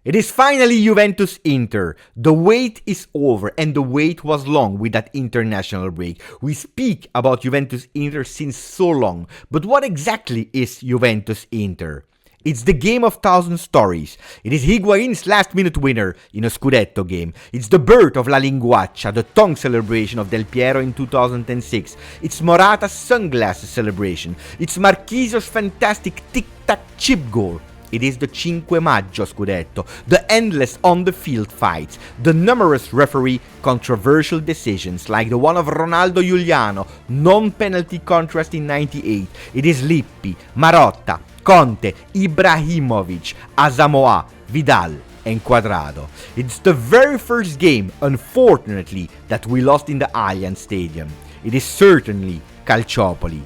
It is finally Juventus-Inter. The wait is over, and the wait was long with that international break. We speak about Juventus-Inter since so long, but what exactly is Juventus-Inter? It's the game of thousand stories. It is Higuain's last-minute winner in a Scudetto game. It's the birth of La Linguaccia, the tongue celebration of Del Piero in 2006. It's Morata's sunglasses celebration. It's Marchisio's fantastic tic-tac chip goal. It is the Cinque Maggio Scudetto, the endless on-the-field fights, the numerous referee controversial decisions like the one of Ronaldo Giuliano, non-penalty contrast in 98. It is Lippi, Marotta, Conte, Ibrahimovic, Asamoah, Vidal, and Quadrado. It's the very first game, unfortunately, that we lost in the Allianz Stadium. It is certainly Calciopoli.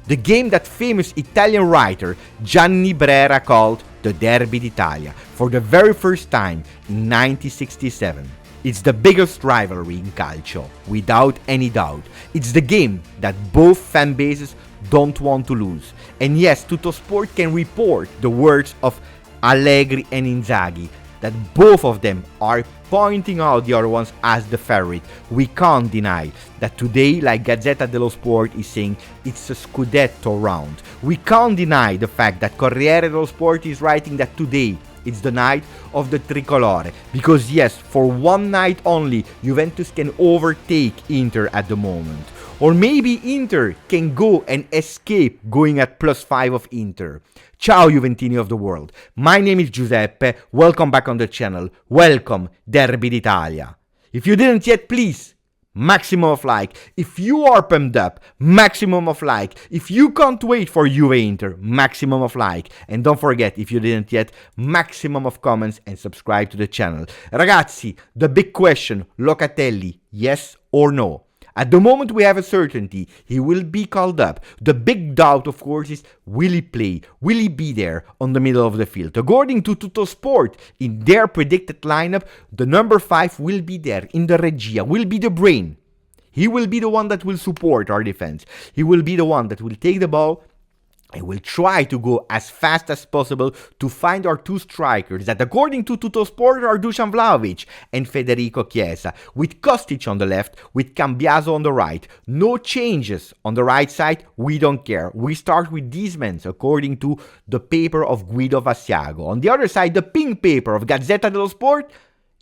The game that famous Italian writer Gianni Brera called the Derby d'Italia for the very first time in 1967. It's the biggest rivalry in calcio, without any doubt. It's the game that both fan bases don't want to lose. And yes, Tuttosport can report the words of Allegri and Inzaghi, that both of them are pointing out the other ones as the favorite. We can't deny that today, like Gazzetta dello Sport is saying, it's a Scudetto round. We can't deny the fact that Corriere dello Sport is writing that today it's the night of the Tricolore. Because yes, for one night only, Juventus can overtake Inter at the moment. Or maybe Inter can go and escape going at +5 of Inter. Ciao Juventini of the world. My name is Giuseppe. Welcome back on the channel. Welcome Derby d'Italia. If you didn't yet, please, maximum of like. If you are pumped up, maximum of like. If you can't wait for Juve Inter, maximum of like. And don't forget, if you didn't yet, maximum of comments and subscribe to the channel. Ragazzi, the big question, Locatelli, yes or no? At the moment we have a certainty, he will be called up. The big doubt, of course, is will he play? Will he be there on the middle of the field? According to Tuttosport, in their predicted lineup, the number 5 will be there in the Regia, will be the brain. He will be the one that will support our defense. He will be the one that will take the ball and will try to go as fast as possible to find our two strikers that, according to Tuttosport, are Dusan Vlahovic and Federico Chiesa, with Kostic on the left, with Cambiaso on the right. No changes on the right side, we don't care. We start with these men, according to the paper of Guido Vassiago. On the other side, the pink paper of Gazzetta dello Sport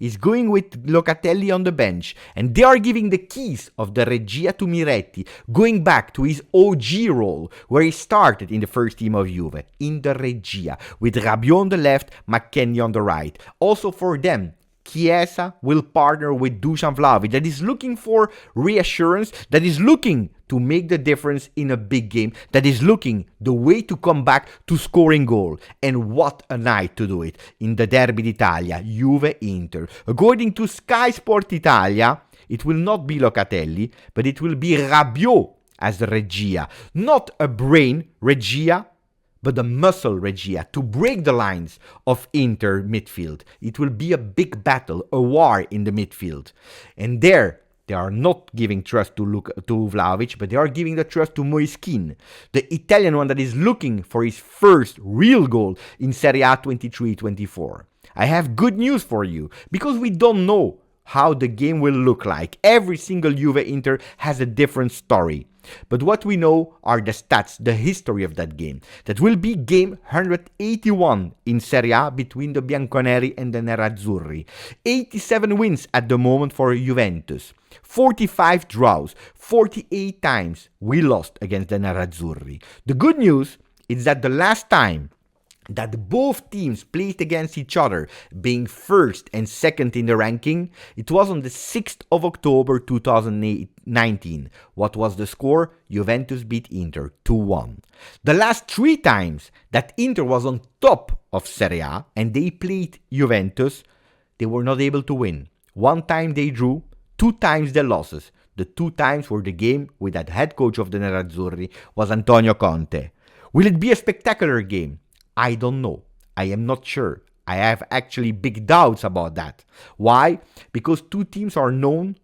is going with Locatelli on the bench, and they are giving the keys of the Regia to Miretti, going back to his OG role, where he started in the first team of Juve, in the Regia, with Rabiot on the left, McKennie on the right. Also for them, Chiesa will partner with Dusan Vlahovic, that is looking for reassurance, that is looking to make the difference in a big game, that is looking the way to come back to scoring goal. And what a night to do it in the Derby d'Italia, Juve-Inter. According to Sky Sport Italia, it will not be Locatelli, but it will be Rabiot as the Regia. Not a brain Regia, but the muscle Regia, to break the lines of Inter midfield. It will be a big battle, a war in the midfield. And there, they are not giving trust to Vlahovic, but they are giving the trust to Moiskin, the Italian one that is looking for his first real goal in Serie A 23-24. I have good news for you, because we don't know how the game will look like. Every single Juve Inter has a different story. But what we know are the stats, the history of that game. That will be game 181 in Serie A between the Bianconeri and the Nerazzurri. 87 wins at the moment for Juventus. 45 draws. 48 times we lost against the Nerazzurri. The good news is that the last time that both teams played against each other, being first and second in the ranking, it was on the 6th of October 2019. What was the score? Juventus beat Inter 2-1. The last 3 times that Inter was on top of Serie A and they played Juventus, they were not able to win. 1 time they drew, 2 times they losses. The 2 times were the game with that head coach of the Nerazzurri was Antonio Conte. Will it be a spectacular game? I don't know. I am not sure. I have actually big doubts about that. Why? Because 2 teams are known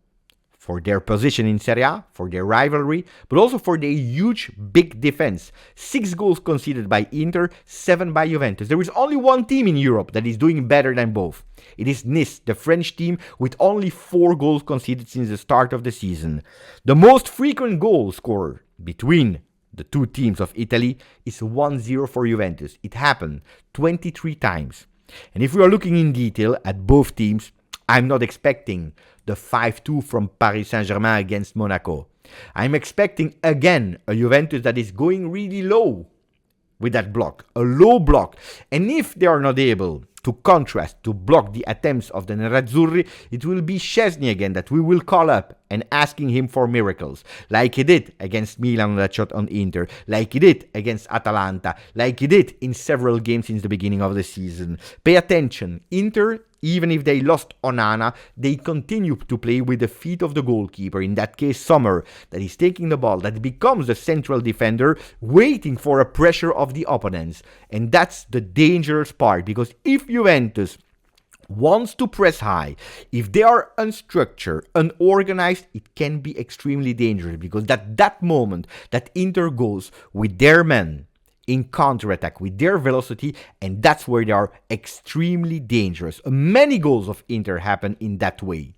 for their position in Serie A, for their rivalry, but also for their huge, big defense. 6 goals conceded by Inter, 7 by Juventus. There is only one team in Europe that is doing better than both. It is Nice, the French team, with only 4 goals conceded since the start of the season. The most frequent goal scorer between the two teams of Italy is 1-0 for Juventus. It happened 23 times. And if we are looking in detail at both teams, I'm not expecting the 5-2 from Paris Saint-Germain against Monaco. I'm expecting again a Juventus that is going really low with that block, a low block. And if they are not able to contrast, to block the attempts of the Nerazzurri, it will be Szczesny again that we will call up and asking him for miracles, like he did against Milan on that shot on Inter, like he did against Atalanta, like he did in several games since the beginning of the season. Pay attention, Inter, even if they lost Onana, they continue to play with the feet of the goalkeeper, in that case Sommer, that is taking the ball, that becomes the central defender, waiting for a pressure of the opponents. And that's the dangerous part, because if Juventus wants to press high, if they are unstructured, unorganized, it can be extremely dangerous, because at that moment that Inter goes with their men in counter-attack with their velocity, and that's where they are extremely dangerous. Many goals of Inter happen in that way.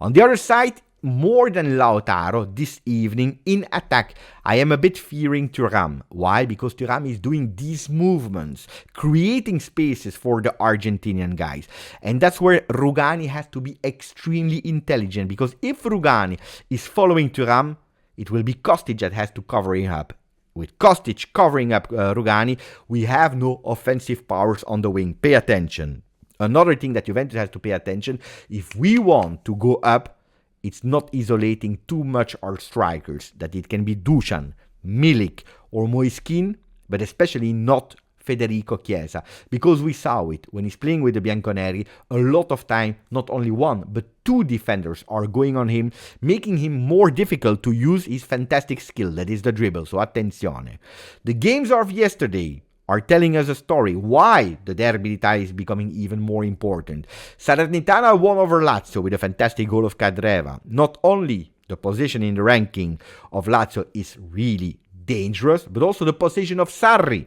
On the other side, more than Lautaro this evening in attack, I am a bit fearing Thuram. Why? Because Thuram is doing these movements, creating spaces for the Argentinian guys. And that's where Rugani has to be extremely intelligent, because if Rugani is following Thuram, it will be Kostic that has to cover him up. With Kostic covering up Rugani, we have no offensive powers on the wing. Pay attention. Another thing that Juventus has to pay attention, if we want to go up, it's not isolating too much our strikers, that it can be Dusan, Milik or Moiskin, but especially not Federico Chiesa, because we saw it when he's playing with the Bianconeri. A lot of time, not only one, but 2 defenders are going on him, making him more difficult to use his fantastic skill, that is the dribble. So attenzione. The games of yesterday are telling us a story why the Derby d'Italia is becoming even more important. Salernitana won over Lazio with a fantastic goal of Cadreva. Not only the position in the ranking of Lazio is really dangerous, but also the position of Sarri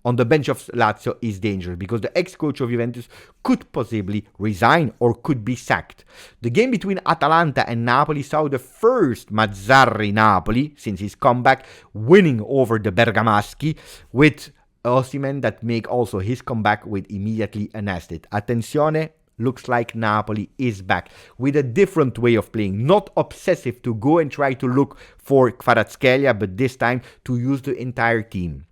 on the bench of Lazio is dangerous, because the ex-coach of Juventus could possibly resign or could be sacked. The game between Atalanta and Napoli saw the first Mazzarri Napoli since his comeback, winning over the Bergamaschi, with Osimhen that make also his comeback with immediately an assist. Attenzione, looks like Napoli is back with a different way of playing, not obsessive to go and try to look for Kvaratskhelia, but this time to use the entire team.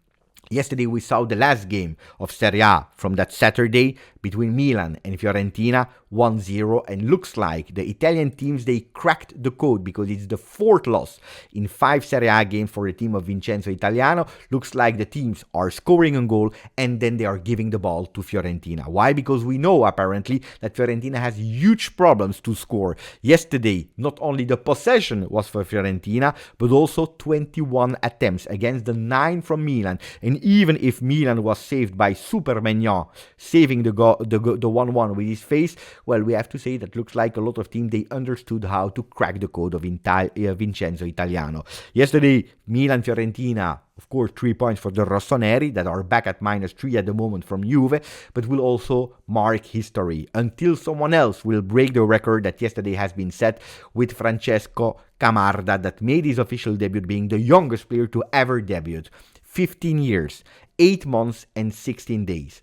Yesterday we saw the last game of Serie A from that Saturday between Milan and Fiorentina, 1-0, and looks like the Italian teams, they cracked the code, because it's the 4th loss in 5 Serie A games for the team of Vincenzo Italiano. Looks like the teams are scoring a goal and then they are giving the ball to Fiorentina. Why? Because we know apparently that Fiorentina has huge problems to score. Yesterday, not only the possession was for Fiorentina, but also 21 attempts against the 9 from Milan. And even if Milan was saved by Super Maignan, saving the 1-1 with his face, well, we have to say that looks like a lot of teams, they understood how to crack the code of Vincenzo Italiano. Yesterday, Milan-Fiorentina, of course, 3 points for the Rossoneri that are back at -3 at the moment from Juve, but will also mark history until someone else will break the record that yesterday has been set with Francesco Camarda, that made his official debut being the youngest player to ever debut. 15 years, 8 months and 16 days.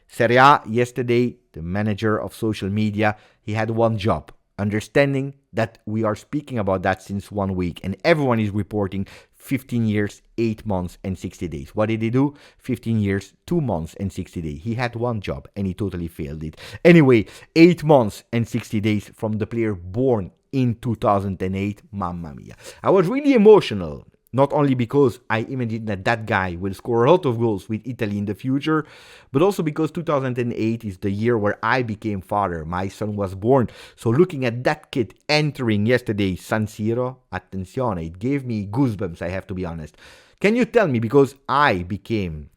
Serie A, yesterday, the manager of social media, he had one job, understanding that we are speaking about that since 1 week, and everyone is reporting 15 years, 8 months and 60 days. What did he do? 15 years, 2 months and 60 days. He had one job and he totally failed it. Anyway, 8 months and 60 days from the player born in 2008. Mamma mia. I was really emotional. Not only because I imagined that that guy will score a lot of goals with Italy in the future, but also because 2008 is the year where I became father. My son was born. So looking at that kid entering yesterday San Siro, attenzione, it gave me goosebumps, I have to be honest. Can you tell me, because I became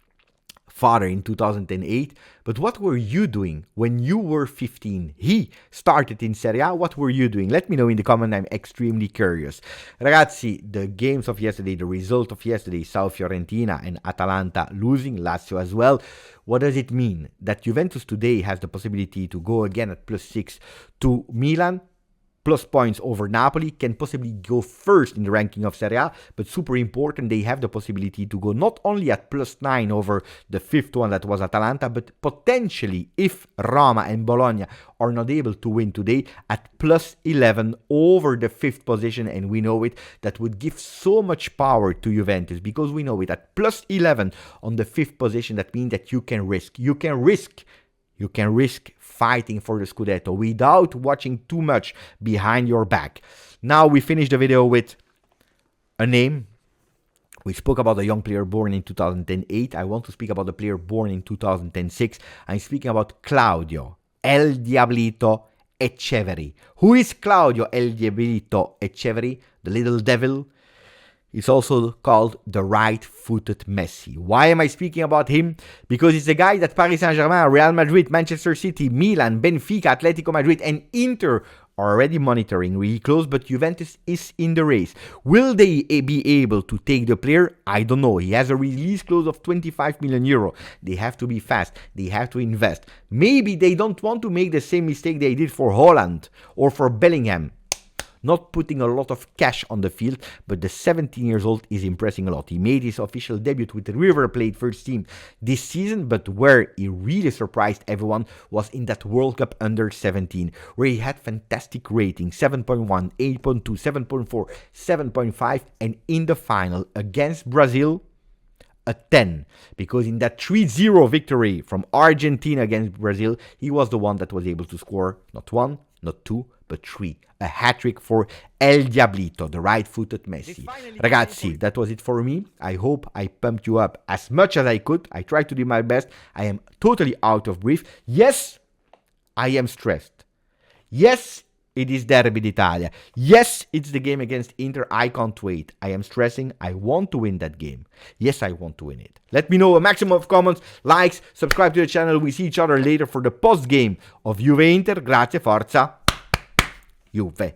father in 2008, But what were you doing when you were 15? He started in Serie A. What were you doing? Let me know in the comment. I'm extremely curious. Ragazzi, the games of yesterday, the result of yesterday, South Fiorentina and Atalanta losing, Lazio as well. What does it mean? That Juventus today has the possibility to go again at +6 to Milan, plus points over Napoli, can possibly go first in the ranking of Serie A, but super important, they have the possibility to go not only at +9 over the fifth one that was Atalanta, but potentially, if Roma and Bologna are not able to win today, at +11 over the fifth position, and we know it, that would give so much power to Juventus, because we know it, at +11 on the fifth position, that means that you can risk fighting for the Scudetto without watching too much behind your back. Now we finish the video with a name. We spoke about a young player born in 2008. I want to speak about a player born in 2006. I'm speaking about Claudio El Diablito Etcheverry. Who is Claudio El Diablito Etcheverry? The little devil. It's also called the right-footed Messi. Why am I speaking about him? Because it's a guy that Paris Saint-Germain, Real Madrid, Manchester City, Milan, Benfica, Atletico Madrid, and Inter are already monitoring really close, but Juventus is in the race. Will they be able to take the player? I don't know. He has a release clause of 25 million euro. They have to be fast. They have to invest. Maybe they don't want to make the same mistake they did for Holland or for Bellingham. Not putting a lot of cash on the field, but the 17 years old is impressing a lot. He made his official debut with the River Plate first team this season, but where he really surprised everyone was in that World Cup under 17, where he had fantastic ratings, 7.1, 8.2, 7.4, 7.5, and in the final against Brazil, a 10, because in that 3-0 victory from Argentina against Brazil, he was the one that was able to score not one, not two, but three. A hat-trick for El Diablito, the right-footed Messi. Ragazzi, that was it for me. I hope I pumped you up as much as I could. I tried to do my best. I am totally out of breath. Yes, I am stressed. Yes, it is Derby d'Italia. Yes, it's the game against Inter. I can't wait. I am stressing. I want to win that game. Yes, I want to win it. Let me know a maximum of comments, likes, subscribe to the channel. We see each other later for the post-game of Juve Inter. Grazie, forza, Juve.